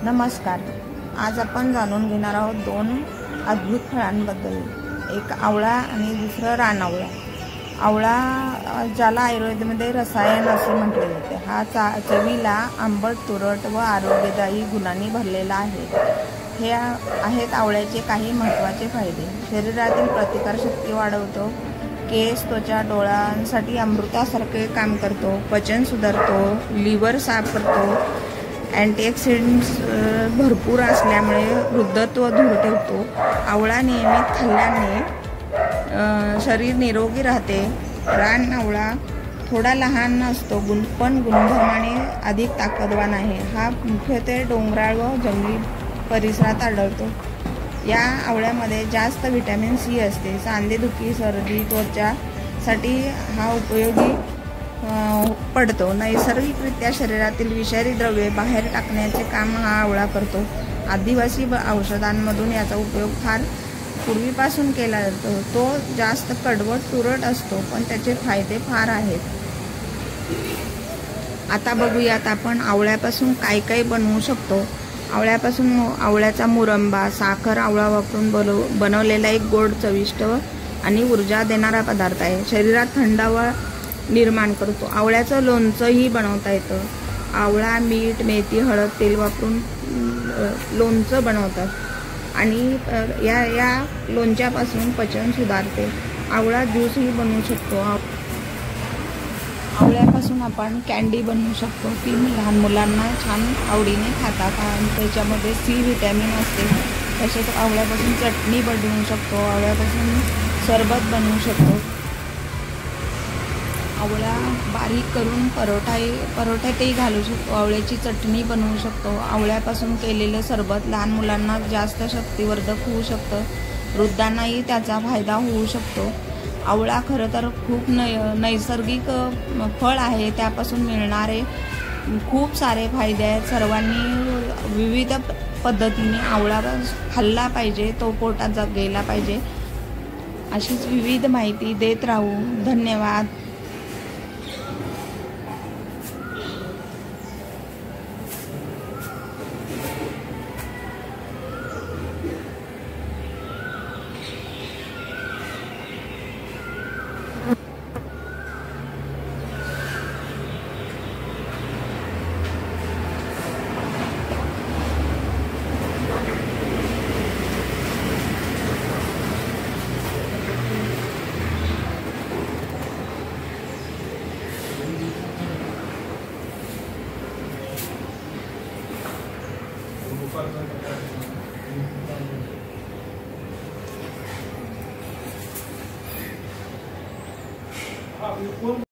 नमस्कार. आज आपण जाणून घेणार आहोत दोन अद्भुत फळांबद्दल. एक आवळा आणि दुसरं रानआवळा. आवळा ज्याला आयुर्वेदामध्ये रसायन असे म्हटले जाते, हा चवीला आंबट, तुरट व आरोग्यदायी गुणांनी भरलेला आहे. हे आहेत आवळ्याचे काही महत्त्वाचे फायदे. शरीरातील प्रतिकारशक्ती वाढवतो, केस, त्वचा, डोळ्यांसाठी अमृतासारखे काम करतो, पचन सुधारतो, लिव्हर साफ करतो, अँटीऑक्सिडंट्स भरपूर असल्यामुळे वृद्धत्व दूर ठेवतो. आवळा नियमित खाल्ल्याने शरीर निरोगी राहते. रानआवळा थोडा लहान असतो पण गुणधर्माने अधिक ताकदवान आहे. हा मुख्यत्वे डोंगराळ व जंगली परिसरात आढळतो. या आवळ्यामध्ये जास्त व्हिटॅमिन सी असते. सांधेदुखी, सर्दी, त्वचासाठी हा उपयोगी पडतो. नैसर्गिकरित्या शरीरातील विषारी द्रव्ये बाहेर टाकण्याचे काम हा आवळा करतो. आदिवासी औषधांमधून याचा उपयोग फार पूर्वीपासून केला जातो. तो जास्त कडवट, तुरट असतो, पण त्याचे फायदे फार आहेत. आता बघूयात आपण आवळ्यापासून काय काय बनवू शकतो. आवळ्यापासून आवळ्याचा मुरंबा. साखर, आवळा वापरून बनवलेला एक गोड, चविष्ट आणि ऊर्जा देणारा पदार्थ आहे. शरीरात थंडावा निर्माण करतो. आवळ्याचं लोणचंही बनवता येतं. आवळा, मीठ, मेथी, हळद, तेल वापरून लोणचं बनवतात आणि या लोणच्यापासून पचन सुधारते. आवळा ज्यूसही बनवू शकतो. आवळ्यापासून आपण कँडी बनवू शकतो. ती लहान मुलांना छान आवडीने खातात आणि त्याच्यामध्ये सी व्हिटॅमिन असते. तसेच आवळ्यापासून चटणी बनवू शकतो. आवळ्यापासून सरबत बनवू शकतो. आवळा बारीक करून परोठ्यातही घालू शकतो. आवळ्याची चटणी बनवू शकतो. आवळ्यापासून केलेलं सरबत लहान मुलांना जास्त शक्तिवर्धक होऊ शकतं. वृद्धांनाही त्याचा फायदा होऊ शकतो. आवळा खरं तर खूप नैसर्गिक फळ आहे. त्यापासून मिळणारे खूप सारे फायदे आहेत. सर्वांनी विविध पद्धतीने आवळा खाल्ला पाहिजे. तो पोटात गेला पाहिजे. अशीच विविध माहिती देत राहू. धन्यवाद.